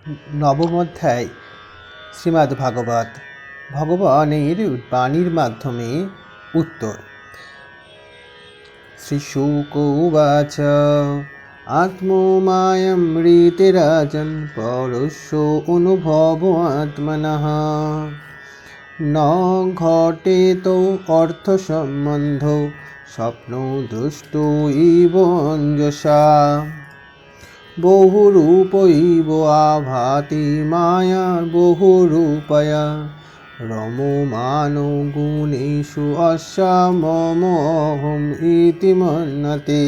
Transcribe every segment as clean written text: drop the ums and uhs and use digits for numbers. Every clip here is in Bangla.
নবম অধ্যায় শ্রীমদ্ ভাগবত। ভগবানের বাণীর মাধ্যমে উত্তর। শ্রীশুক উবাচ আত্মমায়ামৃতে রাজন পরস্য অনুভব আত্মনঃ ন ঘটেত অর্থসম্বন্ধ স্বপ্ন দৃষ্ট ইব অঞ্জসা বহুরূপৈব আভাতি মায়া বহুরূপয়া রমমানো গুণেষু অস্যা মম অহম ইতি মন্যতে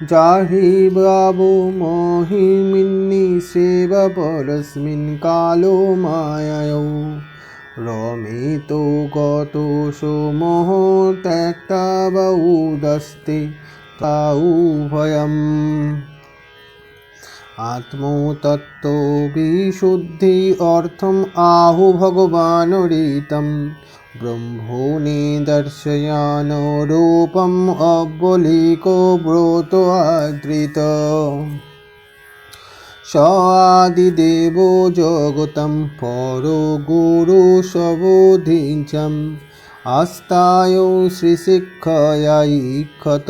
জাহি বাবু মহিমিন্নি সেবা পরস্মিন কালো মায়ায়ো রমেতো গতোষো মোহ ত্যক্তা বাউদস্তে তাউভয়ম আত্মতত্ত্ব বিশুদ্ধি অর্থম আহু ভগবানরিতম ব্রহ্মণি দর্শয়ান রূপম অবলিকো ব্রত আদৃত স আদিদেব জগতম পরো গুরু সবোধিঞ্চম আস্তায় শ্রীশিক্ষয়া ইক্ষত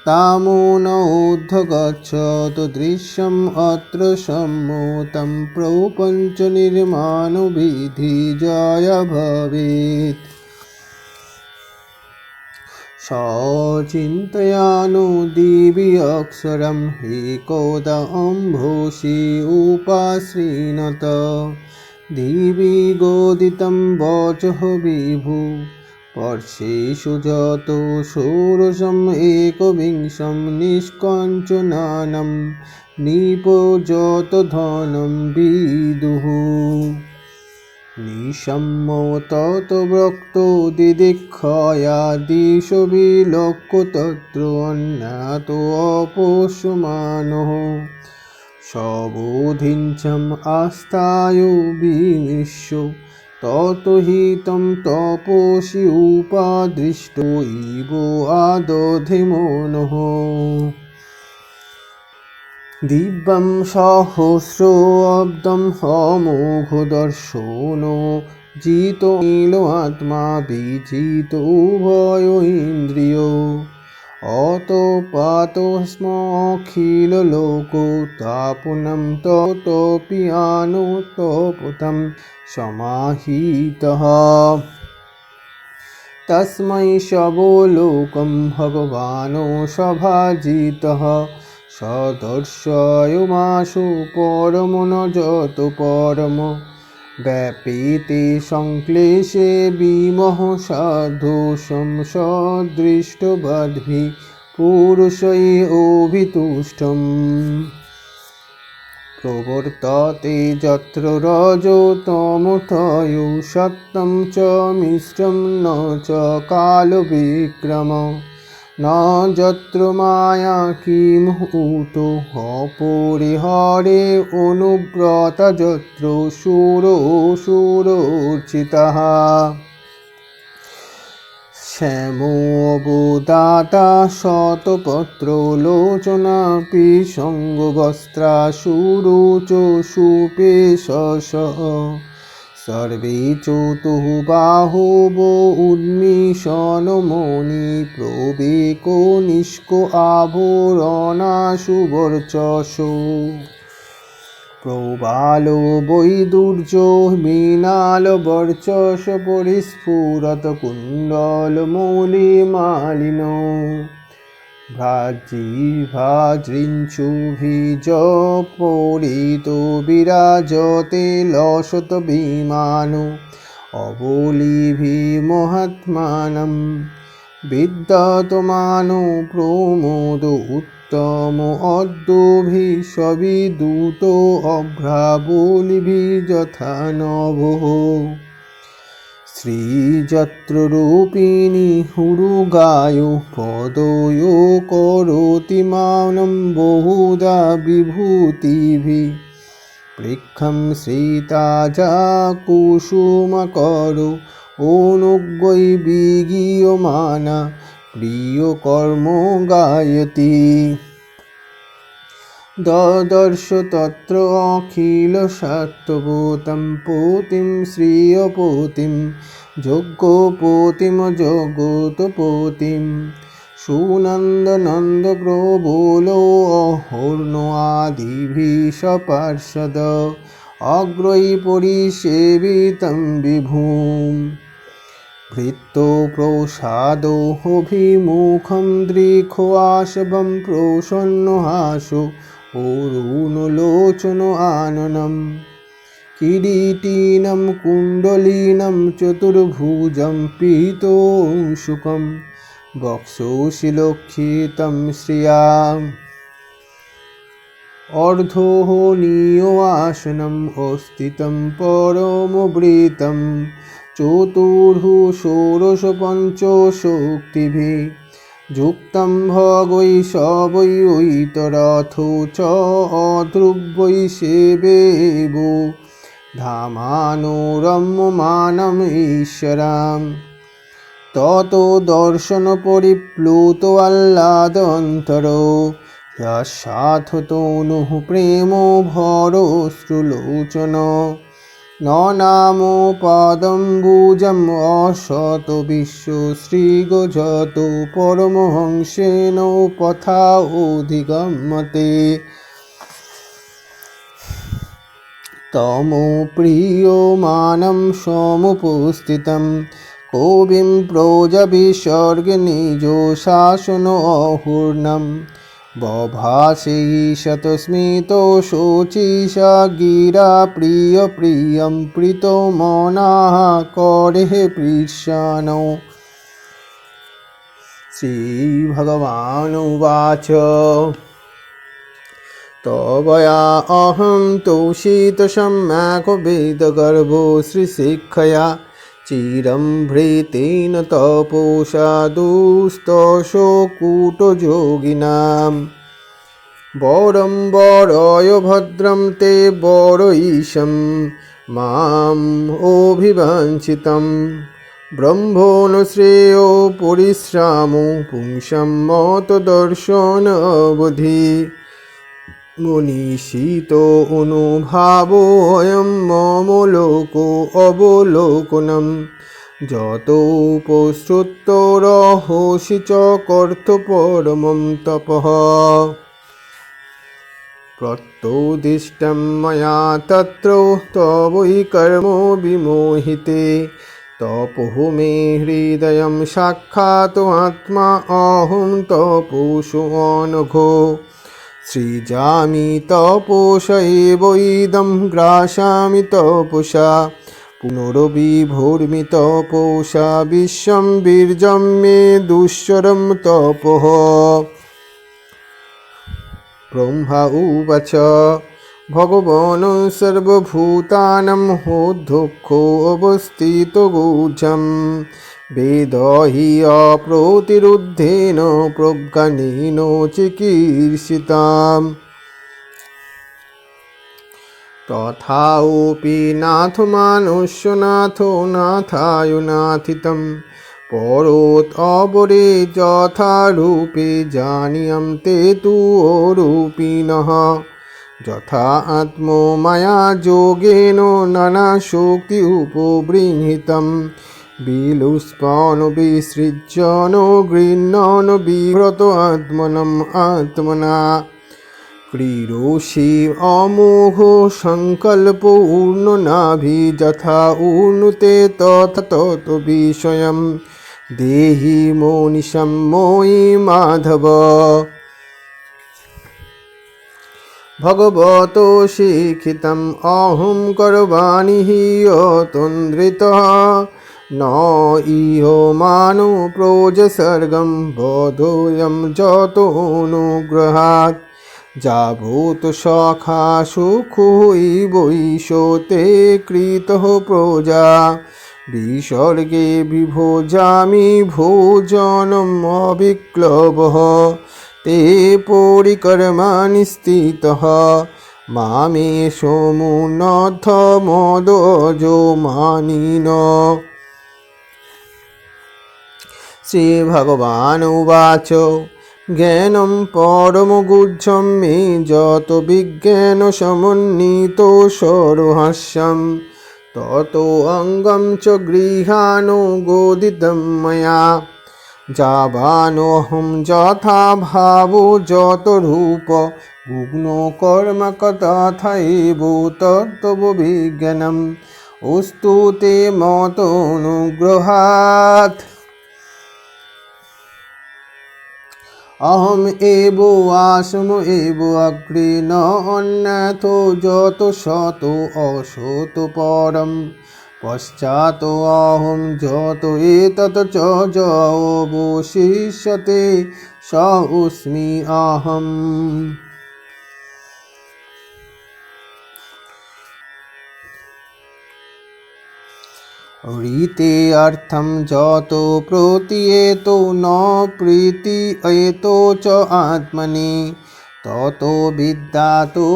তামোনৌদ্ধগচ্ছত দৃশ্যম অত্র সম্মুতম প্রপঞ্চ নির্মাণ বিধি জয় ভবেৎ সচিন্তয়ানো দিবি অক্ষরম একদা অম্ভোষি উপাশ্রীণত দিবি গোদিতম বচঃ বিভু পর্ষেষু যত ষোড়শম একবিংশম নিষ্কঞ্চনানম নিপযত ধনম বিদুঃ নিশম্য তত ব্রক্ত দিদিক্ষয়া দিশ বিলোক্য তত্র অন্যাত অপোষ্যমানঃ সবোধিঞ্চম আস্থায় বিমিষ্য তত হিতম তপসি উপাদৃষ্ট ইব আদধে মনঃ দিব্যম সহস্র অব্দম অমোঘ দর্শন জিত নীল আত্মা বিজিত উভয় ইন্দ্রিয় অতপাত স্ম অখিল লোক তাপনম ততপি আনুতপতম সমাহিতঃ তস্मै সবলোকম ভগবানো সভাজিতঃ সদর্শয়মাশু পরম ন যত পরম ব্যাপীতে সংক্লেশে বিমোহ সাধুষম সদৃষ্টবদ্ভি পুরুষৈ অভিতুষ্টম প্রবর্ততে যত্র রজো তমোতমো সত্যম চ মিশ্রম ন চ কালবিক্রম ন যত্র মায়া কিমূত অপরিহরে অনুব্রতা যত্র সুরোর্চিতঃ শ্যামোবদাতা শতপত্র লোচনাপি সঙ্গবস্ত্রা সুরুচ সুপেশস সর্বে চতুর্বাহুবো উন্মিষণমণি প্রবেকো নিষ্কো আভরণা সুবর্চসো প্রবালো বৈদুর্য মৃণাল বর্চস পরিস্ফুরত কুণ্ডল মৌলি মালিন ভ্রাজৃঞ্চুভিজ পরিত বিরাজতে লসত বিমানো অবলিভি মহাত্মানম বিদ্যতমানো প্রমোদ উত্তম অদ্যভি সবিদূত অভ্রাবলিভি যথা নভঃ শ্রীযত্র রূপিণী হুরুগায়ো পদयो করোতি মানম বহুধা বিভূতিভি পৃক্ষম শ্রীতাজা কুসুমকরো অনুজ্ঞৈ বিগীয়মানা প্রিয় কর্ম গায়তি ददर्श तत्र अखिलसत्त्वभूतं पूतिं श्रियपूतिं यज्ञपूतिमजगोत्पूतिं सुनन्दनन्दप्रभुलो अहर्नो आदिभिः सपार्षद अग्रै परिसेवितं विभुम् भृत्तो प्रसादोऽभिमुखं दृक्वाशवं प्रसन्नहासो अरुणलोचनो आननं किरीटिनं कुण्डलिनं चतुर्भुजं पीतोंशुकं वक्षोषि लक्षितं श्रियाम् अर्धोऽनीयवासनम् अस्थितं परमवृतं चतुर्भु षोडशपञ्चशक्तिभिः युक्तं भगवैषवैतरथो च अध्रुवै सेवेवो धामानो रम्यमाणम् ईश्वराम् ततो दर्शनपरिप्लुतो आह्लादन्तरो यस्याथतनुः प्रेमो भरोऽश्रुलोचन न नामो पादम्बुजम् असतो विश्वश्रीगजतो परमहंसेन पथाधिगम्यते तमो प्रीयमाणं समुपस्थितं कविं प्रजाविसर्गे निजो शासनोऽहूर्णम् बभाषेशतस्मितो शोचिषा गिरा प्रियप्रियं प्रीतो मनाः करेः पृच्छानो श्रीभगवानुवाच तवया अहं तोषितसम्यक् वेदगर्भो श्रीशिखया चिरं भृतेन तपोषा दुस्तशो कूटयोगिनां वरं वरय भद्रं ते वरईशं माम् अभिवाञ्छितं ब्रह्मणो श्रेयो परिश्रामो पुंसां मतदर्शनावधि मुनिषितो अनुभावोऽयं मम लोको अवलोकनं जतोपश्रुतोरहोषि च कर्थपरमं तपः प्रत्युदिष्टं मया तत्र तवै कर्म विमोहिते तपोः मे हृदयं साक्षात् आत्मा अहं तपोषो अनघो सृजामि तपोष एवैदं ग्रासामि तपसा पुनर्विभोर्मि तपोषा विश्वं वीर्यं मे दुश्चरं तपः ब्रह्मा उवाच भगवान् सर्वभूतानां होद्धुःखो अवस्थितो गुह्यं वेद हि अप्रतिरुद्धेन प्रज्ञानेन चिकीर्षिताम् तथापि नाथ मानुष्यो नाथो नाथायुनाथितं परोत् अपरे यथारूपे जानीयन्ते तु अरूपिणः यथा आत्मो मया योगेन नानाशक्ति उपबृंहितं विलुष्पन् विसृज्यन् गृह्णन् बिभ्रत आत्मनम् आत्मना क्रीडोषि अमोघो सङ्कल्पो ऊर्णनाभि यथा ऊर्णुते तथा तत् विषयं देहि मोनिशं मोयि माधव भगवतो शिक्षितम् अहं करवाणि हि यतन्द्रितः न इह मानो प्रोजसर्गं बोधोऽयं जतोऽनुग्रहात् जाभूत सखा सुखोऽवैषो ते कृतः प्रजा विसर्गे विभोजामि भोजनम् अविक्लवः ते परिकर्माणि स्थितः मामेषु मुनथ मदजो मानिन श्रीभगवानुवाच জ্ঞানম পরমগুহ্যম মে যত বিজ্ঞান সমন্বিত সরহাস্যম তত অঙ্গম চ গৃহাণো গোদিতম ময়া যাবানোহম যথা ভাবো যত রূপ গুগ্ন কর্ম তথৈব তত্ত্ব বিজ্ঞানম অস্তু তে মত অনুগ্রহাৎ। অহম এব আসম এব অগ্রে ন অন্যথো যত শত অশত পরম পশ্চাৎ অহম যত এতত চ অবশিষ্যতে স অস্মি অহম। ঋতে অর্থম যত প্রতীয়েতো ন প্রীতি এতো চ আত্মনি তত বিদ্যাতো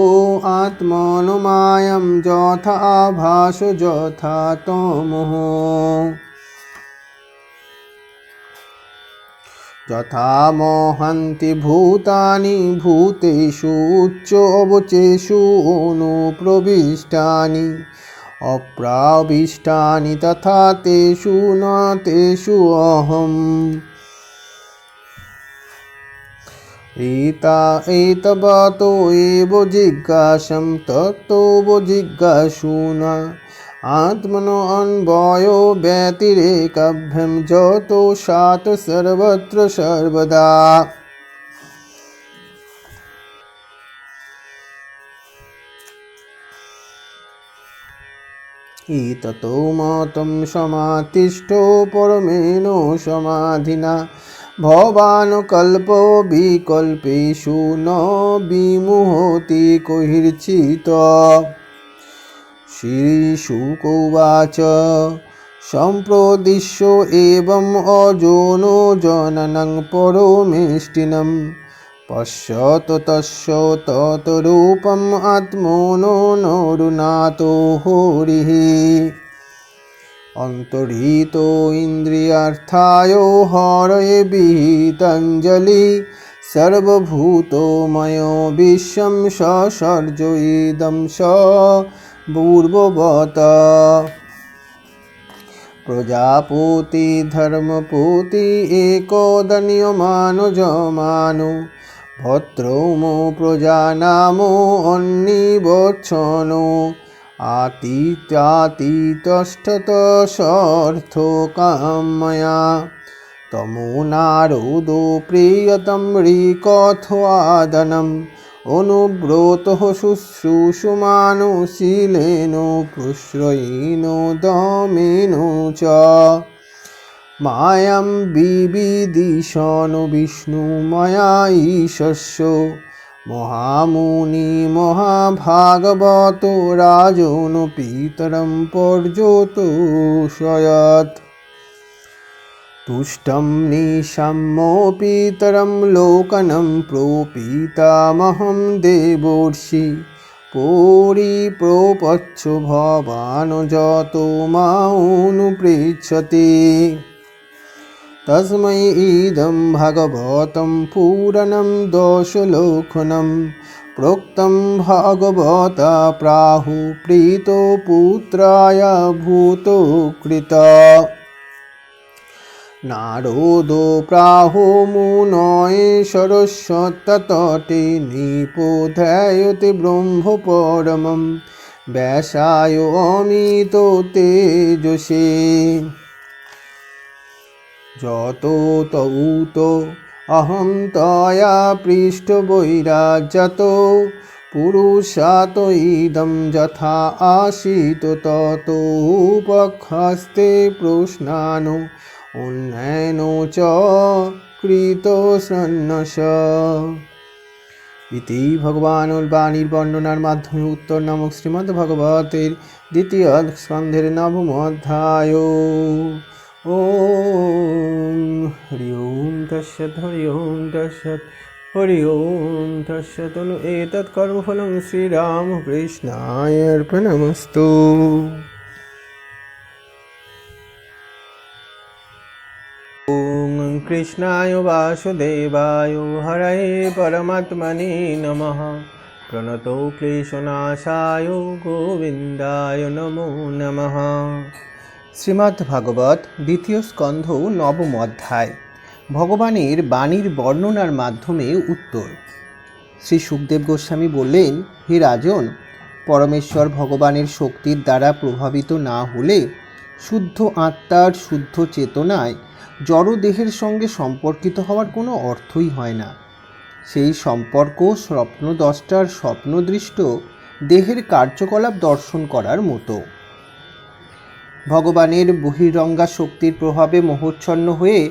আত্মনুমায়ম যথা আভাস যথা তমোহ। যথা মোহন্তি ভূতানি ভূতেষু উচ্চবচেষু অনুপ্রবিষ্টানি অপ্রাবিষ্টানি তথা তেষু ন তেষু অহম। এতবতো এব জিজ্ঞাসম তত্ত্ব জিজ্ঞাসুনা আত্মনো অন্বয় ব্যতিরেকাভ্যাম যত সাত সর্বত্র সর্বদা। ইততো মতম সমাতিষ্ঠো পরমেণ সমাধিনা ভবান কল্পো বিকল্পেষু ন বিমুহতি কৈর্চিৎ। শ্রীশুকোবাচ সম্প্রদিশ্য এবম অজোনো জননং পরমেষ্টিনম পশ্যত তস্য ততরূপম আত্মনো নরুনাতো হরিঃ। অন্তর্হিতো ইন্দ্রিয়ার্থায় হরয়ে বিহিতাঞ্জলি সর্বভূতময় বিশ্বম সসর্জ ইদং স পূর্ববৎ। প্রজাপতি ধর্মপতি একদনীয়মানো যমানো ভদ্রৌমো প্রজানামো অন্নিবচ্ছনো আতিথ্যাতিতষ্ঠত সর্থকাময়া তমো নারদো প্রিয়তম ঋকথোয়াদনম অনুব্রত শুশ্রূষমানুশীলেন প্রশ্রয়েণ দমেন চ মায়াম বিবিদিশন বিষ্ণু ময়া ঈশস্য মহামুনি মহাভাগবত রাজন পিতরম পর্যতোষয়ৎ। তুষ্টম নিশম্য পিতরম লোকনম প্রপিতামহং দেবর্ষি পরিপ্রপচ্ছ ভবান যত মানুপৃচ্ছতি। তস্मै ইদং ভাগবतं পুরাণं দশলোকनं प्रोक्तं भागवता प्राहु प्रीतो पुत्राय भूतो कृता। नारदो प्राहो मुनये सरस्वत्यतटे निपोधयति ब्रह्म परमं व्यासाय अमितो तेजसे। যতো তৌতো অহং তয়া পৃষ্ট বৈরাজ্যতো পুরুষাত ইদং যথা আসিত ততো উপহস্তে প্রশ্নানো অন্যানো চ কৃতস্রন্নস। ইতি ভগবানুর বাণীর বর্ণনার মাধ্যমে উত্তর নামক শ্রীমদ্ভগবতের দ্বিতীয় স্কন্ধের নবম অধ্যায়। ওম হরি ওম তৎসৎ হরি ওম তৎসৎ হরি ওম তৎসৎ। এতৎ কর্মফলং শ্রীরামকৃষ্ণায় অর্পণমস্তু। ওম कृष्णाय वासुदेवाय हरये परमात्मने नमः। प्रणतो क्लेशनाशाय गोविन्दाय नमो नमः। শ্রীমদ্ ভাগবত দ্বিতীয় স্কন্ধ নবম অধ্যায়। ভগবানের বাণীর বর্ণনার মাধ্যমে উত্তর। শ্রী সুখদেব গোস্বামী বললেন, হে রাজন, পরমেশ্বর ভগবানের শক্তির দ্বারা প্রভাবিত না হলে শুদ্ধ আত্মার শুদ্ধ চেতনায় জড়দেহের সঙ্গে সম্পর্কিত হওয়ার কোনো অর্থই হয় না। সেই সম্পর্ক স্বপ্নদ্রষ্টার স্বপ্নদৃষ্ট দেহের কার্যকলাপ দর্শন করার মতো। ভগবানের বহিরঙ্গা শক্তির প্রভাবে মোহচ্ছন্ন হয়ে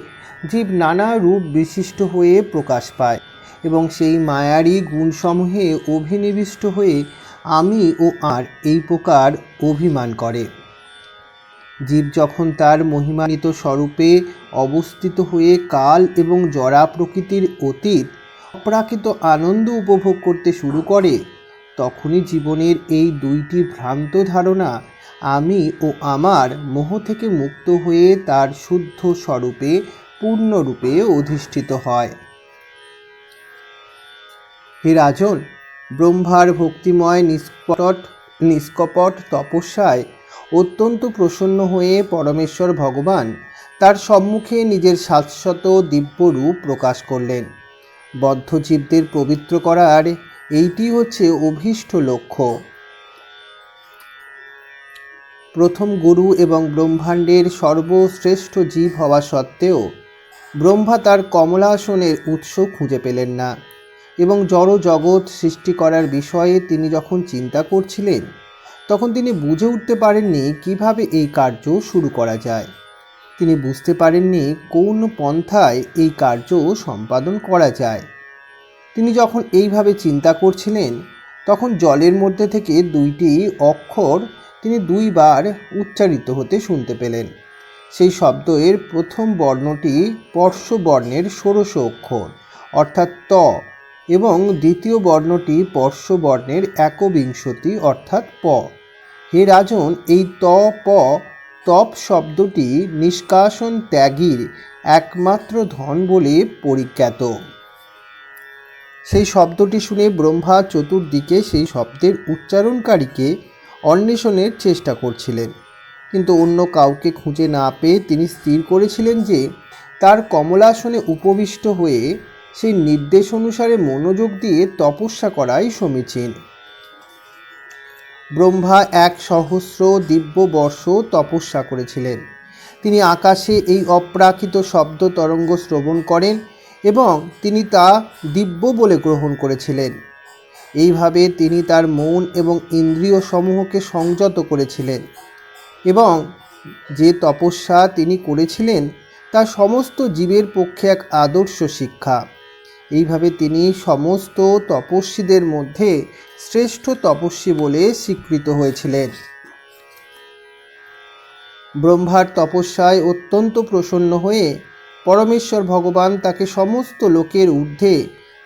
জীব নানা রূপ বিশিষ্ট হয়ে প্রকাশ পায় এবং সেই মায়ারী গুণসমূহে অভিনিবিষ্ট হয়ে আমি ও আর এই প্রকার অভিমান করে। জীব যখন তার মহিমান্বিত স্বরূপে অবস্থিত হয়ে কাল এবং জরা প্রকৃতির অতীত অপ্রাকৃত আনন্দ উপভোগ করতে শুরু করে, তখনই জীবনের এই দুইটি ভ্রান্ত ধারণা আমি ও আমার মোহ থেকে মুক্ত হয়ে তার শুদ্ধ স্বরূপে পূর্ণরূপে অধিষ্ঠিত হয়। হে রাজন, ব্রহ্মার ভক্তিময় নিষ্কপট তপস্যায় অত্যন্ত প্রসন্ন হয়ে পরমেশ্বর ভগবান তার সম্মুখে নিজের শাশ্বত দিব্য রূপ প্রকাশ করলেন। বদ্ধ জীবদের পবিত্র করার এইটি হচ্ছে অভীষ্ট লক্ষ্য। প্রথম গুরু এবং ব্রহ্মাণ্ডের সর্বশ্রেষ্ঠ জীব হওয়া সত্ত্বেও ব্রহ্মা তার কমলাসনের উৎস খুঁজে পেলেন না এবং জড় জগৎ সৃষ্টি করার বিষয়ে তিনি যখন চিন্তা করছিলেন, তখন তিনি বুঝে উঠতে পারেননি কিভাবে এই কার্য শুরু করা যায়। তিনি বুঝতে পারেননি কোন পন্থায় এই কার্য সম্পাদন করা যায়। তিনি যখন এইভাবে চিন্তা করছিলেন, তখন জলের মধ্যে থেকে দুইটি অক্ষর তিনি দুইবার উচ্চারিত হতে শুনতে পেলেন। সেই শব্দের প্রথম বর্ণটি পর্শ বর্ণের ষোড়শ অক্ষর অর্থাৎ ত এবং দ্বিতীয় বর্ণটি পর্শ বর্ণের একবিংশতি অর্থাৎ প। হে রাজন, এই ত প তপ শব্দটি নিষ্কাশন ত্যাগীর একমাত্র ধন বলে পরিজ্ঞাত। সেই শব্দটি শুনে ব্রহ্মা চতুর্দিকে সেই শব্দের উচ্চারণকারীকে অন্বেষণের চেষ্টা করছিলেন, কিন্তু অন্য কাউকে খুঁজে না পেয়ে তিনি স্থির করেছিলেন যে তার কমলাসনে উপবিষ্ট হয়ে সেই নির্দেশ অনুসারে মনোযোগ দিয়ে তপস্যা করাই সমীচীন। ব্রহ্মা 1,000 দিব্য বর্ষ তপস্যা করেছিলেন। তিনি আকাশে এই অপ্রাকৃত শব্দ তরঙ্গ শ্রবণ করেন এবং তিনি তা দিব্য বলে গ্রহণ করেছিলেন। এইভাবে তিনি তার মন এবং ইন্দ্রিয় সমূহকে সংযত করেছিলেন এবং যে তপস্যা তিনি করেছিলেন তা সমস্ত জীবের পক্ষে এক আদর্শ শিক্ষা। এইভাবে তিনি সমস্ত তপস্বীদের মধ্যে শ্রেষ্ঠ তপস্বী বলে স্বীকৃত হয়েছিলেন। ব্রহ্মার তপস্যায় অত্যন্ত প্রসন্ন হয়ে পরমেশ্বর ভগবান তাকে সমস্ত লোকের ঊর্ধ্বে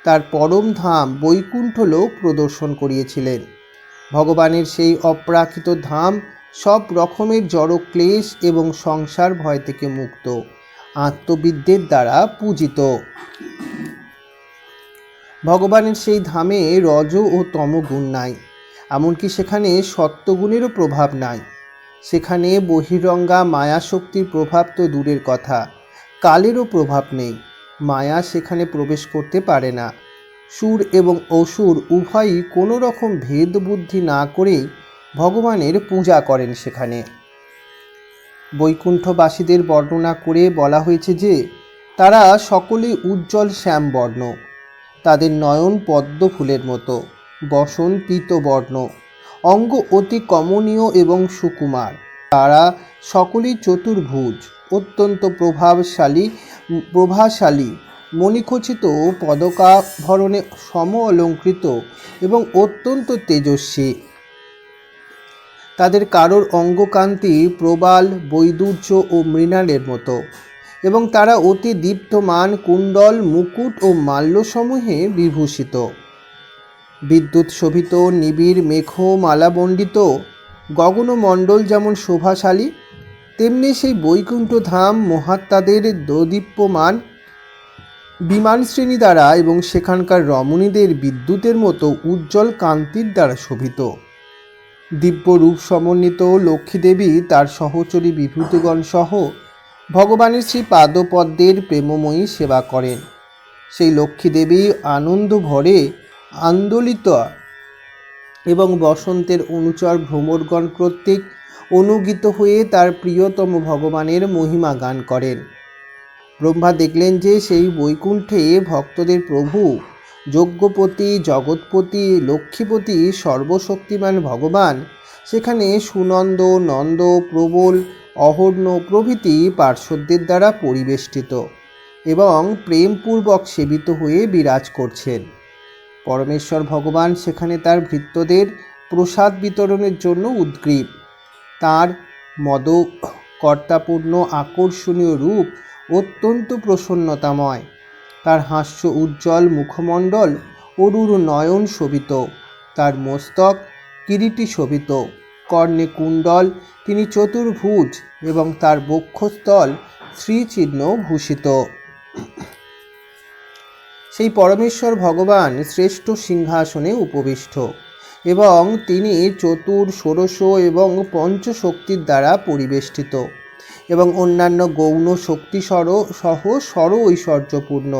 তার পরম ধাম বৈকুণ্ঠ লোক প্রদর্শন করিয়েছিলেন। ভগবানের সেই অপ্রাকৃত ধাম সব রকমের জড় ক্লেশ এবং সংসার ভয় থেকে মুক্ত, আত্মবিদ্যের দ্বারা পূজিত। ভগবানের সেই ধামে রজ ও তম গুণ নাই, এমনকি সেখানে সত্যগুণেরও প্রভাব নাই। সেখানে বহিরঙ্গা মায়াশক্তির প্রভাব তো দূরের কথা, কালেরও প্রভাব নেই। মায়া সেখানে প্রবেশ করতে পারে না। সুর এবং অসুর উভয়ই কোনো রকম ভেদ বুদ্ধি না করেই ভগবানের পূজা করেন সেখানে। বৈকুণ্ঠবাসীদের বর্ণনা করে বলা হয়েছে যে তারা সকলেই উজ্জ্বল শ্যামবর্ণ, তাদের নয়ন পদ্ম ফুলের মতো, বসন পীতবর্ণ, অঙ্গ অতি কমনীয় এবং সুকুমার। তারা সকলেই চতুর্ভুজ, অত্যন্ত প্রভাশালী, মণিখচিত পদকাভরণে সম অলঙ্কৃত এবং অত্যন্ত তেজস্বী। তাদের কারোর অঙ্গকান্তি প্রবাল, বৈদুর্য ও মৃণালের মতো এবং তারা অতি দীপ্তমান কুণ্ডল, মুকুট ও মাল্যসমূহে বিভূষিত। বিদ্যুৎ শোভিত নিবিড় মেঘমালামণ্ডিত গগনমণ্ডল যেমন শোভাশালী, তেমনি সেই বৈকুণ্ঠ ধাম মহাত্মাদের দোদীপ্যমান বিমান শ্রেণী দ্বারা এবং সেখানকার রমণীদের বিদ্যুতের মতো উজ্জ্বল কান্তির দ্বারা শোভিত। দিব্য রূপ সমন্বিত লক্ষ্মী দেবী তার সহচরী বিভূতিগণ সহ ভগবানের শ্রী পাদপদ্মের প্রেমময়ী সেবা করেন। সেই লক্ষ্মী দেবী আনন্দ ভরে আন্দোলিত এবং বসন্তের অনুচর ভ্রমরগণ কর্তৃক অনুগীত হয়ে তার প্রিয়তম ভগবানের মহিমা গান করেন। ব্রহ্মা দেখলেন যে সেই বৈকুণ্ঠে ভক্তদের প্রভু যজ্ঞপতি, জগৎপতি, লক্ষ্মীপতি, সর্বশক্তিমান ভগবান সেখানে সুনন্দ, নন্দ, প্রবল, অহর্ণ প্রভৃতি পার্শ্বদের দ্বারা পরিবেষ্টিত এবং প্রেমপূর্বক সেবিত হয়ে বিরাজ করছেন। পরমেশ্বর ভগবান সেখানে তার ভৃত্যদের প্রসাদ বিতরণের জন্য উদ্গ্রীব। তাঁর মদকর্তাপূর্ণ আকর্ষণীয় রূপ অত্যন্ত প্রসন্নতাময়। তার হাস্য উজ্জ্বল মুখমণ্ডল অরুর নয়ন শোভিত, তার মস্তক কিরীটি শোভিত, কর্ণে কুণ্ডল, তিনি চতুর্ভুজ এবং তার বক্ষস্থল শ্রীচিহ্ন ভূষিত। সেই পরমেশ্বর ভগবান শ্রেষ্ঠ সিংহাসনে উপবিষ্ট এবং তিনি ষোড়শ এবং পঞ্চশক্তির দ্বারা পরিবেষ্টিত এবং অন্যান্য গৌণ শক্তি সহ ঐশ্বর্যপূর্ণ।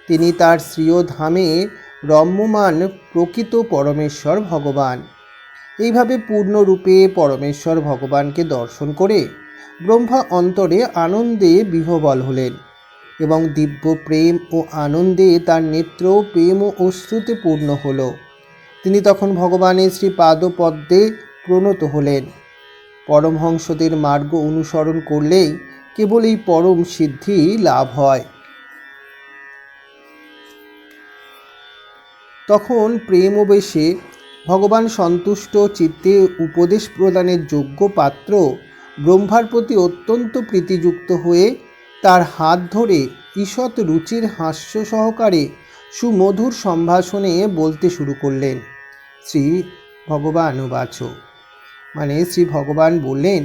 তিনি তার শ্রীয় ধামে রম্যমান প্রকৃত পরমেশ্বর ভগবান। এইভাবে পূর্ণরূপে পরমেশ্বর ভগবানকে দর্শন করে ব্রহ্মা অন্তরে আনন্দে বিহ্বল হলেন এবং দিব্য প্রেম ও আনন্দে তার নেত্র প্রেম ও অশ্রুতে পূর্ণ হল। তিনি তখন ভগবানের শ্রী পাদপদ্মে প্রণত হলেন। পরমহংসদের মার্গ অনুসরণ করলেই কেবল এই পরম সিদ্ধি লাভ হয়। তখন প্রেমবেশে ভগবান সন্তুষ্ট চিত্তে উপদেশ প্রদানের যোগ্য পাত্র ব্রহ্মার প্রতি অত্যন্ত প্রীতিযুক্ত হয়ে তার হাত ধরে ঈষৎ রুচির হাস্য সহকারে সুমধুর সম্ভাষণে বলতে শুরু করলেন। শ্রী ভগবান উবাচ, মানে শ্রী ভগবান বললেন,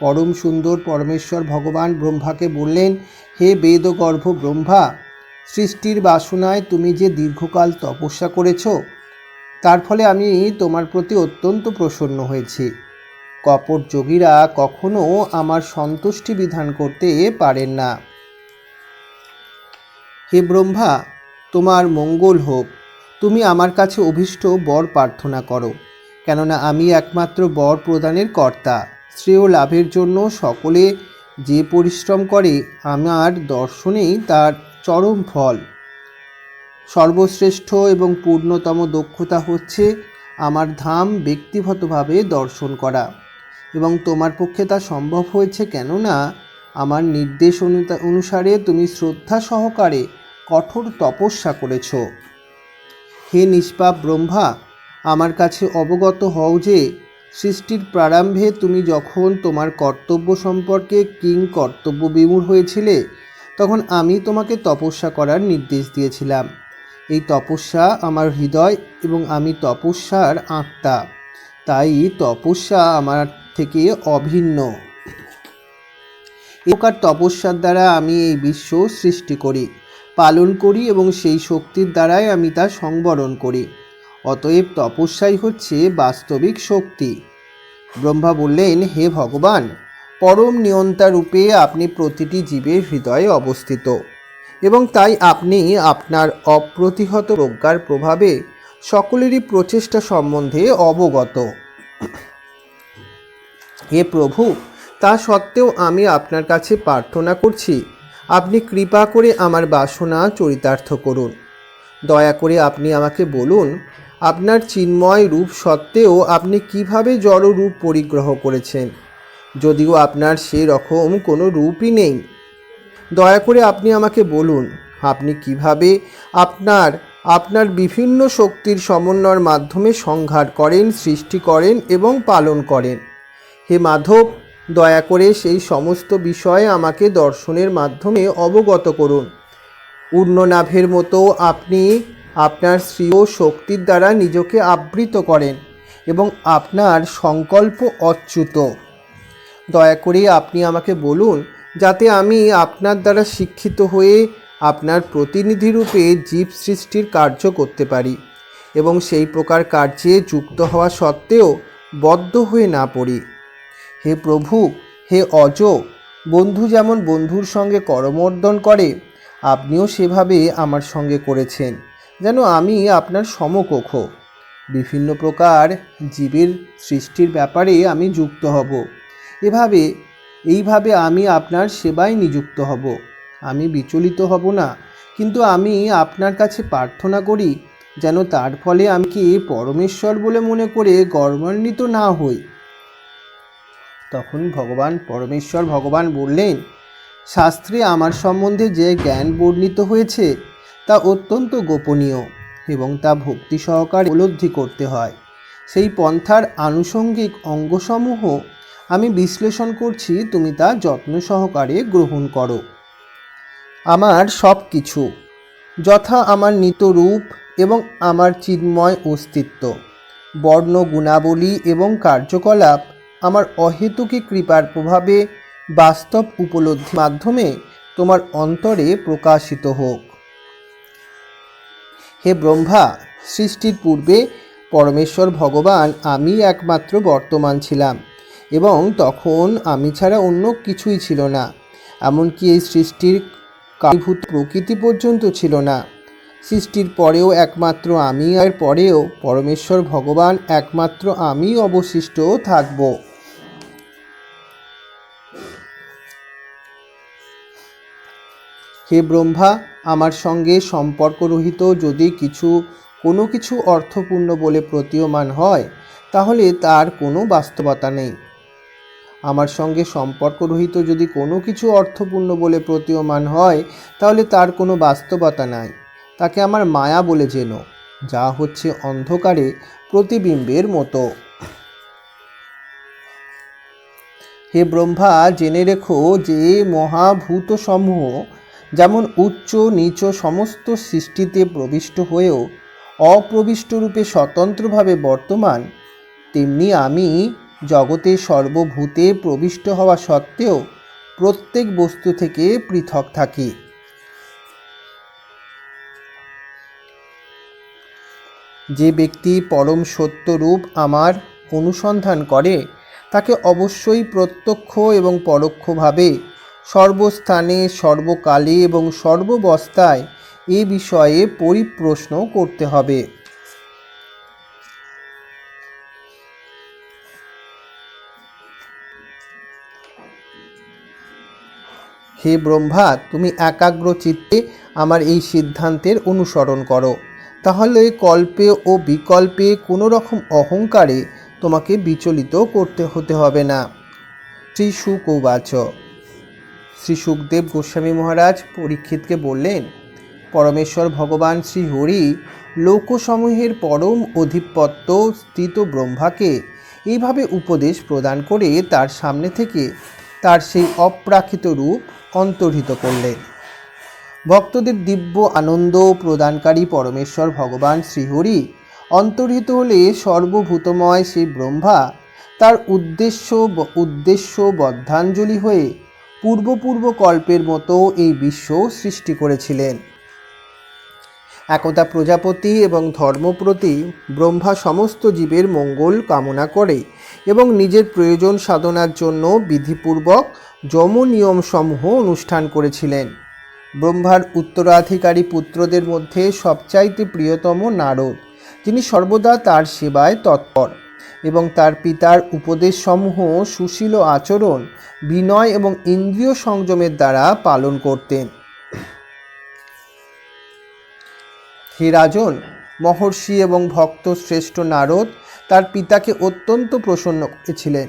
পরম সুন্দর পরমেশ্বর ভগবান ব্রহ্মাকে বললেন, হে বেদগর্ভ ব্রহ্মা, সৃষ্টির বাসনায় তুমি যে দীর্ঘকাল তপস্যা করেছ তার ফলে আমি তোমার প্রতি অত্যন্ত প্রসন্ন হয়েছি। কপট যোগীরা কখনো আমার সন্তুষ্টি বিধান করতে পারেন না। হে ব্রহ্মা, তোমার মঙ্গল হোক। তুমি আমার কাছে অভীষ্ট বর প্রার্থনা করো, কেননা আমি একমাত্র বর প্রদানের কর্তা। শ্রেয় লাভের জন্য সকলে যে পরিশ্রম করে আমার দর্শনেই তার চরম ফল। সর্বশ্রেষ্ঠ এবং পূর্ণতম দক্ষতা হচ্ছে আমার ধাম ব্যক্তিগতভাবে দর্শন করা, এবং তোমার পক্ষে তা সম্ভব হয়েছে কেননা আমার নির্দেশ অনুসারে তুমি শ্রদ্ধা সহকারে কঠোর তপস্যা করেছ। হে নিষ্পাপ ব্রহ্মা, আমার কাছে অবগত হও যে সৃষ্টির প্রারম্ভে তুমি যখন তোমার কর্তব্য সম্পর্কে কর্তব্য বিমূঢ় হয়েছিলে তখন আমি তোমাকে তপস্যা করার নির্দেশ দিয়েছিলাম। এই তপস্যা আমার হৃদয় এবং আমি তপস্যার আত্মা, তাই তপস্যা আমার থেকে অভিন্ন। এই প্রকার তপস্যার দ্বারা আমি এই বিশ্ব সৃষ্টি করি, পালন করি এবং সেই শক্তির দ্বারাই আমি তা সংবরণ করি। অতএব তপস্যাই হচ্ছে বাস্তবিক শক্তি। ব্রহ্মা বললেন, হে ভগবান, পরম নিয়ন্তা রূপে আপনি প্রতিটি জীবের হৃদয়ে অবস্থিত এবং তাই আপনি আপনার অপ্রতিহত প্রজ্ঞার প্রভাবে সকলেরই প্রচেষ্টা সম্বন্ধে অবগত। হে প্রভু, তা সত্ত্বেও আমি আপনার কাছে প্রার্থনা করছি, আপনি কৃপা করে আমার বাসনা চরিতার্থ করুন। দয়া করে আপনি আমাকে বলুন, আপনার চিন্ময় রূপ সত্ত্বেও আপনি কিভাবে জড় রূপ পরিগ্রহ করেছেন, যদিও আপনার সেরকম কোনো রূপই নেই। দয়া করে আপনি আমাকে বলুন, আপনি কিভাবে আপনার বিভিন্ন শক্তির সমন্বয়ের মাধ্যমে সংহার করেন, সৃষ্টি করেন এবং পালন করেন। হে মাধব, দয়া করে সেই সমস্ত বিষয়ে আমাকে দর্শনের মাধ্যমে অবগত করুন। ঊর্ণনাভের মতো আপনি আপনার শ্রীয় শক্তির দ্বারা নিজকে আবৃত করেন এবং আপনার সংকল্প অচ্যুত। দয়া করে আপনি আমাকে বলুন, যাতে আমি আপনার দ্বারা শিক্ষিত হয়ে আপনার প্রতিনিধিরূপে জীব সৃষ্টির কার্য করতে পারি এবং সেই প্রকার কার্যে যুক্ত হওয়া সত্ত্বেও বদ্ধ হয়ে না পড়ি। হে প্রভু, হে অজ, বন্ধু যেমন বন্ধুর সঙ্গে করমর্দন করে, আপনিও সেভাবে আমার সঙ্গে করেছেন, যেন আমি আপনার সমকক্ষ। বিভিন্ন প্রকার জীবের সৃষ্টির ব্যাপারে আমি যুক্ত হব। এইভাবে আমি আপনার সেবায় নিযুক্ত হব। আমি বিচলিত হব না, কিন্তু আমি আপনার কাছে প্রার্থনা করি যেন তার ফলে আমি কি পরমেশ্বর বলে মনে করে গর্বান্বিত না হই। তখন পরমেশ্বর ভগবান বললেন, শাস্ত্রে আমার সম্বন্ধে যে জ্ঞান বর্ণিত হয়েছে তা অত্যন্ত গোপনীয় এবং তা ভক্তি সহকারে উপলব্ধি করতে হয়। সেই পন্থার আনুষঙ্গিক অঙ্গসমূহ আমি বিশ্লেষণ করছি, তুমি তা যত্ন সহকারে গ্রহণ করো। আমার সব কিছু, যথা আমার নিত রূপ এবং আমার চিন্ময় অস্তিত্ব, বর্ণ গুণাবলী এবং কার্যকলাপ আমার অহেতুকী কৃপার প্রভাবে বাস্তব উপলব্ধির মাধ্যমে তোমার অন্তরে প্রকাশিত হোক। হে ব্রহ্মা, সৃষ্টির পূর্বে পরমেশ্বর ভগবান আমি একমাত্র বর্তমান ছিলাম এবং তখন আমি ছাড়া অন্য কিছুই ছিল না। এমনকি এই সৃষ্টির কারীভূত প্রকৃতি পর্যন্ত ছিল না। সৃষ্টির পরেও একমাত্র আমি, আর পরেও পরমেশ্বর ভগবান একমাত্র আমি অবশিষ্ট থাকব। হে ব্রহ্মা, আমার সঙ্গে সম্পর্করহিত যদি কোনো কিছু অর্থপূর্ণ বলে প্রতীয়মান হয়, তাহলে তার কোনো বাস্তবতা নেই। আমার সঙ্গে সম্পর্করহিত যদি কোনো কিছু অর্থপূর্ণ বলে প্রতীয়মান হয়, তাহলে তার কোনো বাস্তবতা নাই। তাকে আমার মায়া বলে জেনো, যা হচ্ছে অন্ধকারে প্রতিবিম্বের মতো। হে ব্রহ্মা, জেনে রেখো যে মহাভূতসমূহ যেমন উচ্চ নীচ সমস্ত সৃষ্টিতে প্রবিষ্ট হয়েও অপ্রবিষ্ট রূপে স্বতন্ত্রভাবে বর্তমান, তেমনি আমি জগতে সর্বভূতে প্রবিষ্ট হওয়া সত্ত্বেও প্রত্যেক বস্তু থেকে পৃথক থাকি। যে ব্যক্তি পরম সত্যরূপ আমার অনুসন্ধান করে, তাকে অবশ্যই প্রত্যক্ষ এবং পরোক্ষভাবে সর্বস্থানে, সর্বকালে এবং সর্বাবস্থায় এ বিষয়ে পরিপ্রশ্ন করতে হবে। হে ব্রহ্মা, তুমি একাগ্র চিত্তে আমার এই সিদ্ধান্তের অনুসরণ করো, তাহলে কল্পে ও বিকল্পে কোনো রকম অহংকারে তোমাকে বিচলিত হতে হবে না। শ্রী শুক উবাচ। শ্রী শুকদেব গোস্বামী মহারাজ পরীক্ষিতকে বললেন, পরমেশ্বর ভগবান শ্রী হরি লোকসমূহের পরম অধিপত্য স্থিত ব্রহ্মাকে এইভাবে উপদেশ প্রদান করে তার সামনে থেকে তার সেই অপ্রাকৃত রূপ অন্তর্হিত করলেন। ভক্তদের দিব্য আনন্দ প্রদানকারী পরমেশ্বর ভগবান শ্রীহরি অন্তর্হিত হলে সর্বভূতময় সেই ব্রহ্মা তার উদ্দেশ্য বদ্ধাঞ্জলি হয়ে পূর্ব কল্পের মতো এই বিশ্ব সৃষ্টি করেছিলেন। একদা প্রজাপতি এবং ধর্মপ্রতি ব্রহ্মা সমস্ত জীবের মঙ্গল কামনা করে এবং নিজের প্রয়োজন সাধনার জন্য বিধিপূর্বক যম নিয়মসমূহ অনুষ্ঠান করেছিলেন। ব্রহ্মার উত্তরাধিকারী পুত্রদের মধ্যে সবচাইতে প্রিয়তম নারদ, যিনি সর্বদা তার সেবায় তৎপর এবং তার পিতার উপদেশসমূহ সুশীল আচরণ, বিনয় এবং ইন্দ্রিয় সংযমের দ্বারা পালন করতেন। হে রাজন, মহর্ষি এবং ভক্ত শ্রেষ্ঠ নারদ তার পিতাকে অত্যন্ত প্রসন্ন করেছিলেন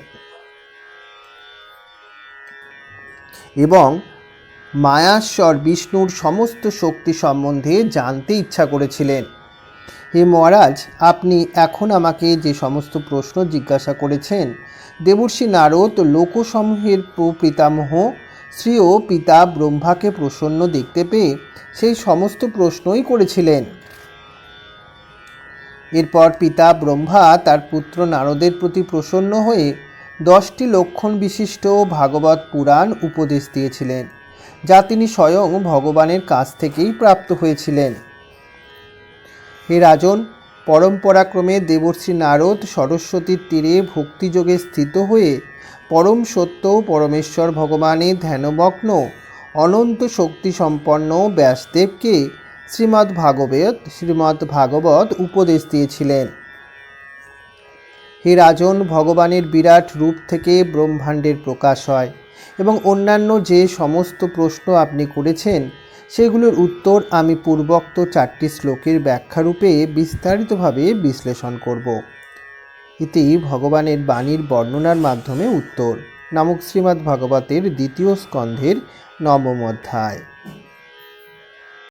এবং মায়াশ্বর বিষ্ণুর সমস্ত শক্তি সম্বন্ধে জানতে ইচ্ছা করেছিলেন। হে মহারাজ, আপনি এখন আমাকে যে সমস্ত প্রশ্ন জিজ্ঞাসা করেছেন, দেবর্ষি নারদ লোকসমূহের প্রপিতামহ শ্রী ও পিতা ব্রহ্মাকে প্রসন্ন দেখতে পেয়ে সেই সমস্ত প্রশ্নই করেছিলেন। এরপর পিতা ব্রহ্মা তার পুত্র নারদের প্রতি প্রসন্ন হয়ে 10টি লক্ষণ বিশিষ্ট ভাগবত পুরাণ উপদেশ দিয়েছিলেন। যা তিনি স্বয়ং ভগবানের কাছ থেকেই প্রাপ্ত হয়েছিলেন। হে রাজন, পরম্পরাক্রমে দেবর্ষি নারদ সরস্বতীর তীরে ভক্তিযোগে স্থিত হয়ে পরম সত্য পরমেশ্বর ভগবানের ধ্যানমগ্ন অনন্ত শক্তিসম্পন্ন ব্যাসদেবকে শ্রীমদ্ভাগবত উপদেশ দিয়েছিলেন। হে রাজন, ভগবানের বিরাট রূপ থেকে ব্রহ্মাণ্ডের প্রকাশ হয় এবং অন্যান্য যে সমস্ত প্রশ্ন আপনি করেছেন সেগুলোর উত্তর আমি পূর্বোক্ত 4টি শ্লোকের ব্যাখ্যারূপে বিস্তারিতভাবে বিশ্লেষণ করব। ইতি ভগবানের বাণীর বর্ণনার মাধ্যমে উত্তর নামক শ্রীমদ্ভাগবতের 2য় স্কন্ধের 9ম অধ্যায়।